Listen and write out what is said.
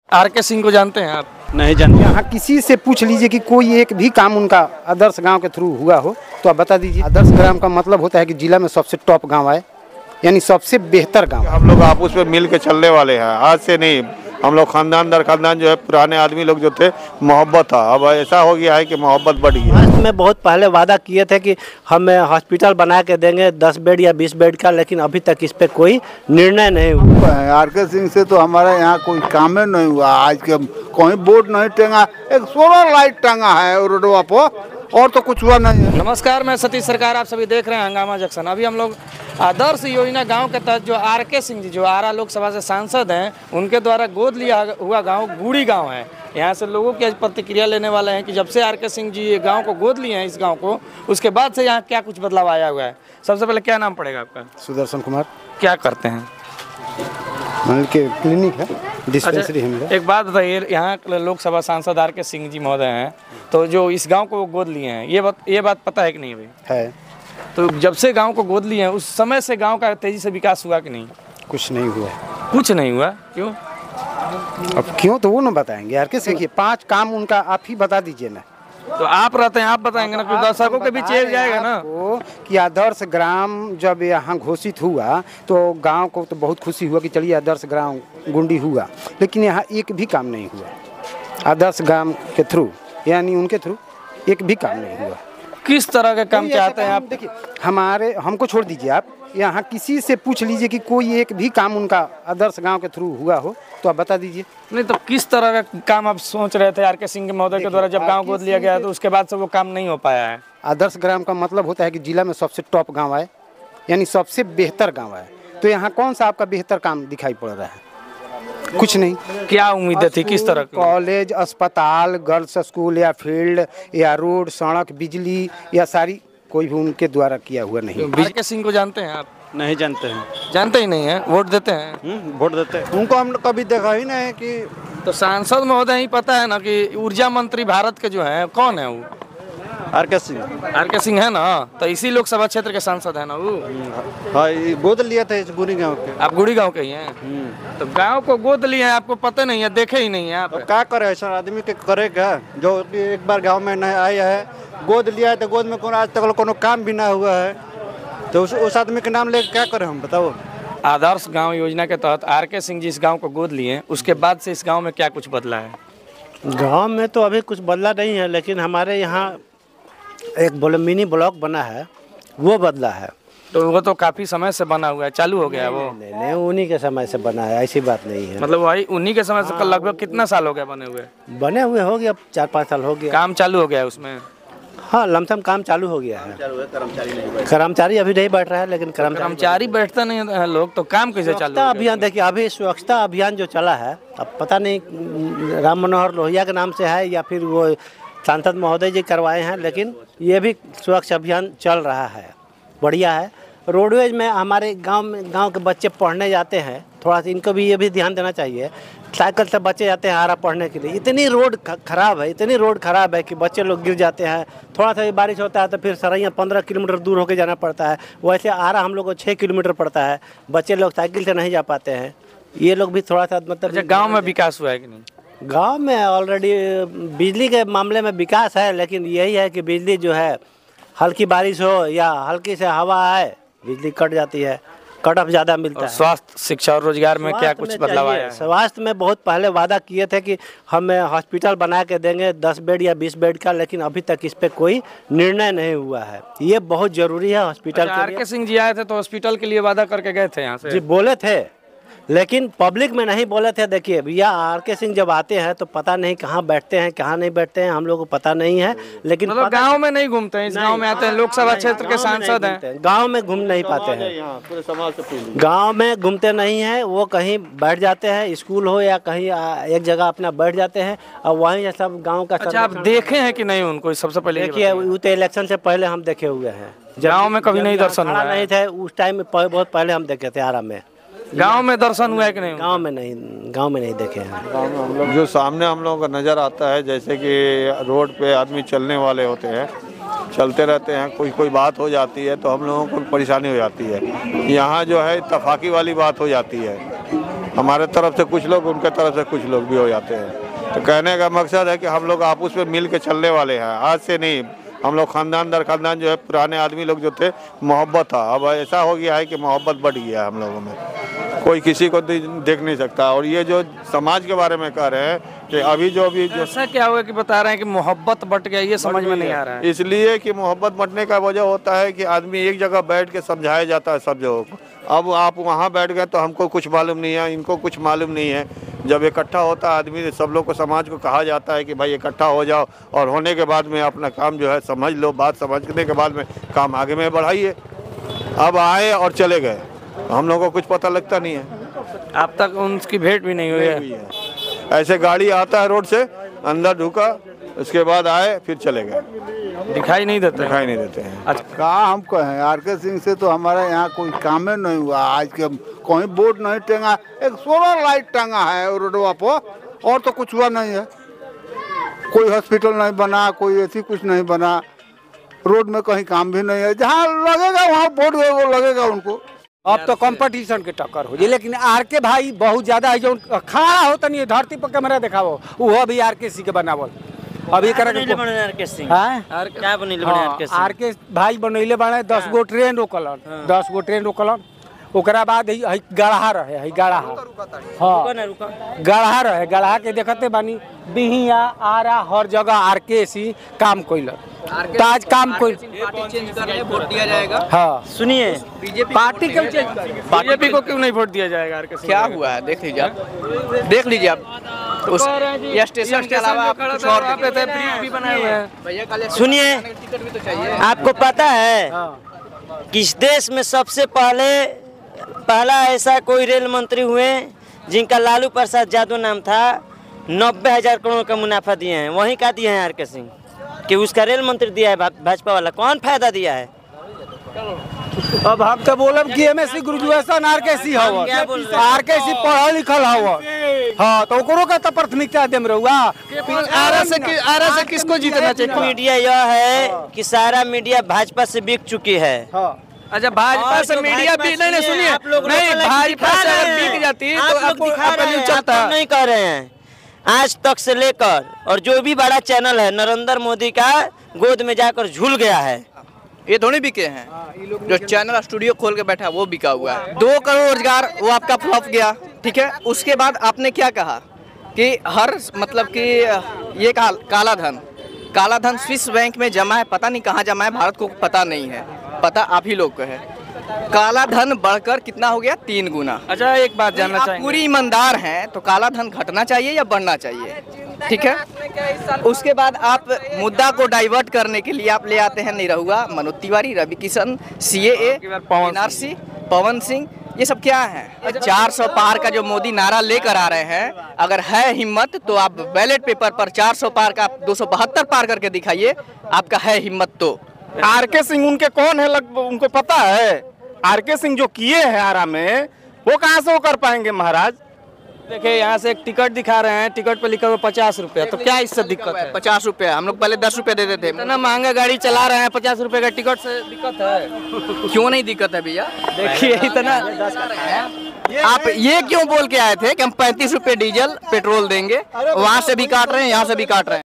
R K. Singh को जानते हैं आप? नहीं जानते। यहाँ किसी से पूछ लीजिए कि कोई एक भी काम उनका आदर्श गांव के थ्रू हुआ हो तो आप बता दीजिए। आदर्श ग्राम का मतलब होता है कि जिला में सबसे टॉप गांव आए, यानी सबसे बेहतर गांव। हम लोग आपस में मिल के चलने वाले हैं, आज से नहीं। हम लोग खानदान दर खानदान जो है, पुराने आदमी लोग जो थे, मोहब्बत था। अब ऐसा हो गया है कि मोहब्बत बढ़ गई है। में बहुत पहले वादा किए थे कि हम हॉस्पिटल बना के देंगे 10 बेड या 20 बेड का, लेकिन अभी तक इस पे कोई निर्णय नहीं हुआ। आर.के. सिंह से तो हमारे यहाँ कोई काम ही नहीं हुआ। आज के कोई बोर्ड नहीं टंगा, एक सोलर लाइट टंगा है रोडवा पर, और तो कुछ हुआ नहीं है। नमस्कार, मैं सतीश सरकार, आप सभी देख रहे हैं हंगामा जंक्शन। अभी हम लोग आदर्श योजना गांव के तहत जो आर.के. सिंह जी, जो आरा लोकसभा से सांसद हैं, उनके द्वारा गोद लिया हुआ गांव गुड़ी गांव है। यहाँ से लोगों की आज प्रतिक्रिया लेने वाले हैं कि जब से आर.के. सिंह जी ये गांव को गोद लिए हैं, इस गांव को, उसके बाद से यहाँ क्या कुछ बदलाव आया हुआ है। सबसे पहले क्या नाम पड़ेगा आपका? सुदर्शन कुमार। क्या करते हैं? मान के क्लिनिक है, डिस्पेंसरी है मेरा। एक बात बताइए, यहाँ लोकसभा सांसद आर.के. सिंह जी महोदय हैं, तो जो इस गांव को गोद लिए हैं, ये बात पता है कि नहीं भाई? है। तो जब से गांव को गोद लिए हैं, उस समय से गांव का तेजी से विकास हुआ कि नहीं? कुछ नहीं हुआ। कुछ नहीं हुआ? क्यों? अब क्यों तो वो ना बताएंगे। आर.के. सिंह के 5 काम उनका आप ही बता दीजिए ना। तो आप रहते हैं, आप बताएंगे ना, कुछ दर्शकों के बीच चल जाएगा ना कि आदर्श ग्राम जब यहाँ घोषित हुआ तो गांव को तो बहुत खुशी हुआ कि चलिए आदर्श ग्राम गुंडी हुआ, लेकिन यहाँ एक भी काम नहीं हुआ आदर्श ग्राम के थ्रू, यानी उनके थ्रू एक भी काम नहीं हुआ। किस तरह के काम चाहते हैं आप? देखिए, हमको छोड़ दीजिए, आप यहाँ किसी से पूछ लीजिए कि कोई एक भी काम उनका आदर्श गांव के थ्रू हुआ हो तो आप बता दीजिए। नहीं तो किस तरह का काम आप सोच रहे थे आर.के. सिंह के महोदय के द्वारा जब गांव गोद लिया गया तो उसके बाद से वो काम नहीं हो पाया है? आदर्श ग्राम का मतलब होता है कि जिला में सबसे टॉप गांव आए, यानी सबसे बेहतर गांव आए। तो यहाँ कौन सा आपका बेहतर काम दिखाई पड़ रहा है? कुछ नहीं। क्या उम्मीदें थी, किस तरह की? कॉलेज, अस्पताल, गर्ल्स स्कूल या फील्ड या रोड, सड़क, बिजली या सारी कोई भी उनके द्वारा किया हुआ नहीं। आर.के. सिंह को जानते हैं आप? नहीं जानते हैं। जानते ही नहीं है? वोट देते हैं? वोट देते हैं। उनको हम कभी देखा ही नहीं कि तो सांसद महोदय ही पता है ना कि ऊर्जा मंत्री भारत के जो है, कौन है वो? आर.के. सिंह। आर.के. सिंह है ना, तो इसी लोकसभा क्षेत्र के सांसद है ना वो। हाँ, गोद लिया था इस गुड़ी गाँव के। आप गुड़ी गांव के ही हैं? तो गांव को गोद लिए हैं, आपको पता नहीं है, देखे ही नहीं है आप? तो क्या करे ऐसा आदमी के करेगा जो एक बार गांव में नहीं आया है, गोद लिया है, तो गोद में आज तक कोनो काम भी ना हुआ है, तो उस आदमी के नाम लेकर क्या करें हम, बताओ। आदर्श गांव योजना के तहत आर.के. सिंह जी इस गांव को गोद लिए, उसके बाद से इस गांव में क्या कुछ बदला है? गांव में तो अभी कुछ बदला नहीं है, लेकिन हमारे यहाँ एक मिनी ब्लॉक बना है, वो बदला है। तो वो तो काफी समय से बना हुआ है, चालू हो गया वो? नहीं, उन्हीं के समय से बना है, ऐसी बात नहीं है। मतलब वही उन्हीं के समय से लगभग कितना साल हो गया बने हुए? बने हुए हो गया 4-5 साल हो गया। काम चालू हो गया है उसमें? हाँ, लमसम काम चालू हो गया है। कर्मचारी अभी नहीं बैठ रहा है, लेकिन कर्मचारी बैठता नहीं है लोग, तो काम कैसे चालू? अभियान देखिए, अभी स्वच्छता अभियान जो चला है, अब पता नहीं राम मनोहर लोहिया के नाम से है या फिर वो सांसद महोदय जी करवाए हैं, लेकिन ये भी स्वच्छ अभियान चल रहा है, बढ़िया है। रोडवेज में हमारे गांव के बच्चे पढ़ने जाते हैं, थोड़ा सा इनको भी ये भी ध्यान देना चाहिए। साइकिल से बच्चे जाते हैं आरा पढ़ने के लिए, इतनी रोड खराब है कि बच्चे लोग गिर जाते हैं। थोड़ा सा बारिश होता है तो फिर सरैया 15 किलोमीटर दूर होकर जाना पड़ता है, वैसे आरा हम लोग को 6 किलोमीटर पड़ता है, बच्चे लोग साइकिल से नहीं जा पाते हैं। ये लोग भी थोड़ा सा मतलब गाँव में विकास हुआ है कि नहीं? गांव में ऑलरेडी बिजली के मामले में विकास है, लेकिन यही है कि बिजली जो है, हल्की बारिश हो या हल्की से हवा आए, बिजली कट जाती है, कट ऑफ ज़्यादा मिलता है। स्वास्थ्य, शिक्षा और रोजगार में क्या कुछ बदलाव आया है? स्वास्थ्य में बहुत पहले वादा किए थे कि हम हॉस्पिटल बना के देंगे 10 बेड या 20 बेड का, लेकिन अभी तक इस पे कोई निर्णय नहीं हुआ है। ये बहुत जरूरी है हॉस्पिटल। आर.के. सिंह जी आए थे तो हॉस्पिटल के लिए वादा करके गए थे यहाँ से? जी, बोले थे, लेकिन पब्लिक में नहीं बोले थे। देखिए भैया, आर.के. सिंह जब आते हैं तो पता नहीं कहाँ बैठते हैं, कहाँ नहीं बैठते हैं, हम लोग को पता नहीं है। लेकिन मतलब गांव में नहीं घूमते हैं, इस गांव में आते हैं, लोकसभा क्षेत्र के सांसद हैं, गांव में घूम नहीं पाते हैं, गांव में घूमते नहीं हैं, वो कहीं बैठ जाते हैं, स्कूल हो या कहीं एक जगह अपना बैठ जाते हैं और वहीं सब गाँव का। अच्छा, आप देखे हैं कि नहीं उनको? सबसे पहले देखिए, वो तो इलेक्शन से पहले हम देखे हुए हैं, गाँव में कभी नहीं दर्शन हुआ नहीं थे उस टाइम में, बहुत पहले हम देखे थे आरा में। गांव में दर्शन हुआ है कि नहीं? गांव में नहीं देखे हैं। गाँव में हम लोग जो सामने हम लोगों का नज़र आता है, जैसे कि रोड पे आदमी चलने वाले होते हैं, चलते रहते हैं, कोई बात हो जाती है तो हम लोगों को परेशानी हो जाती है। यहाँ जो है इत्तफाकी वाली बात हो जाती है, हमारे तरफ से कुछ लोग, उनके तरफ से कुछ लोग भी हो जाते हैं। तो कहने का मकसद है कि हम लोग आपस में मिल के चलने वाले हैं, आज से नहीं। हम लोग खानदान दर खानदान जो है, पुराने आदमी लोग जो थे, मोहब्बत था। अब ऐसा हो गया है कि मोहब्बत बढ़ गया है हम लोगों में, कोई किसी को देख नहीं सकता। और ये जो समाज के बारे में कह रहे हैं कि अभी जो ऐसा क्या हुआ कि बता रहे हैं कि मोहब्बत बट गया, ये समझ में नहीं आ रहा है। इसलिए कि मोहब्बत बढ़ने का वजह होता है कि आदमी एक जगह बैठ के समझाया जाता है सब जगहों को। अब आप वहाँ बैठ गए तो हमको कुछ मालूम नहीं है, इनको कुछ मालूम नहीं है। जब इकट्ठा होता है आदमी, सब लोग को, समाज को कहा जाता है कि भाई इकट्ठा हो जाओ, और होने के बाद में अपना काम जो है समझ लो, बात समझने के बाद में काम आगे में बढ़ाइए। अब आए और चले गए, हम लोगों को कुछ पता लगता नहीं है, अब तक उनकी भेंट भी नहीं हुई है। ऐसे गाड़ी आता है रोड से, अंदर ढुका, उसके बाद आए फिर चले गए, दिखाई नहीं देते हैं। अच्छा, कहाँ हम कहें, आरके सिंह से तो हमारे यहाँ कोई काम ही नहीं हुआ। आज के कोई बोर्ड नहीं टंगा, एक सोलर लाइट टंगा है रोडवा पर, और तो कुछ हुआ नहीं है। कोई हॉस्पिटल नहीं बना, कोई ऐसी कुछ नहीं बना, रोड में कहीं काम भी नहीं है। जहाँ लगेगा वहाँ बोर्ड वो लगेगा उनको। अब तो कंपटीशन के टक्कर हो जी, लेकिन आरके भाई बहुत ज्यादा है। जो खड़ा होता नहीं है, धरती पर कैमरा दिखाओ, वो भी आरके सी के बनावल अभी आरके भाई बनैले बने। 10 गो ट्रेन रोकलन, 10 गो ट्रेन रोकलन। ओकरा बाद गढ़ा रहे है, गढ़ा, हाँ गढ़ा रहे, गढ़ा के देखते बानी बिहिया आरा हर जगह आरके सी काम कोइल, ताज काम कोइल। वोट दिया जाएगा। हाँ सुनिए, पार्टी क्यों बीजेपी को क्यों नहीं वोट दिया जाएगा? आरके क्या हुआ है देख लीजिए आप, देख लीजिए आप उस ये स्टेशन के अलावा आप कुछ और भी बनाए हुए हैं। सुनिए, आपको पता है कि इस देश में सबसे पहला ऐसा कोई रेल मंत्री हुए जिनका लालू प्रसाद यादव नाम था, 90,000 करोड़ का मुनाफा दिए हैं। वहीं का दिए हैं आरके सिंह, कि उसका रेल मंत्री दिया है भाजपा वाला। कौन फायदा दिया है? अब हम तो बोलब कि एमएससी ग्रेजुएशन आरके सी हवा, आरके सी पढ़ल लिखल हवा। हाँ तो ओकरो का तो प्राथमिकता देम रहुआ। आरा से किसको जीतना चाहिए? मीडिया यह है कि सारा मीडिया भाजपा से बिक चुकी है। अच्छा, भाजपा से मीडिया भी नहीं, सुनिए, नहीं भाजपा से अगर बिक जाती तो आपको चलता नहीं कर रहे हैं। आज तक से लेकर और जो भी बड़ा चैनल है, नरेंद्र मोदी का गोद में जाकर झूल गया है। ये थोड़ी बिके हैं, जो चैनल स्टूडियो खोल के बैठा वो बिका हुआ है। 2 करोड़ रोजगार वो आपका फ्लॉप गया, ठीक है। उसके बाद आपने क्या कहा कि हर मतलब कि ये काला धन स्विस बैंक में जमा है, पता नहीं कहाँ जमा है, भारत को पता नहीं है, पता आप ही लोग को है। काला धन बढ़कर कितना हो गया? 3 गुना। अच्छा, एक बात जानना चाहेंगे, पूरी ईमानदार हैं तो काला धन घटना चाहिए या बढ़ना चाहिए? ठीक है। उसके बाद आप मुद्दा को डाइवर्ट करने के लिए आप ले आते हैं निरहुआ, मनोज तिवारी, रवि किशन, CAA, NRC, पवन सिंह। ये सब क्या है? 400 पार का जो मोदी नारा लेकर आ रहे हैं, अगर है हिम्मत तो आप बैलेट पेपर पर 400 पार का 272 पार करके दिखाइए, आपका है हिम्मत तो। आरके सिंह उनके कौन है, उनको पता है? आरके सिंह जो किए हैं आरा में, वो कहाँ से वो कर पाएंगे महाराज? देखिए, यहाँ से एक टिकट दिखा रहे हैं, टिकट पे लिखा हुआ 50 रुपया। तो क्या इससे दिक्कत है? 50 रुपया, हम लोग पहले 10 रुपये देते थे। इतना महंगा गाड़ी चला रहे हैं, 50 रुपये का टिकट से दिक्कत है? क्यों नहीं दिक्कत है भैया? देखिए इतना आप ये क्यों बोल के आए थे कि हम 35 रुपये डीजल पेट्रोल देंगे? वहाँ से भी काट रहे हैं, यहाँ से भी काट रहे हैं।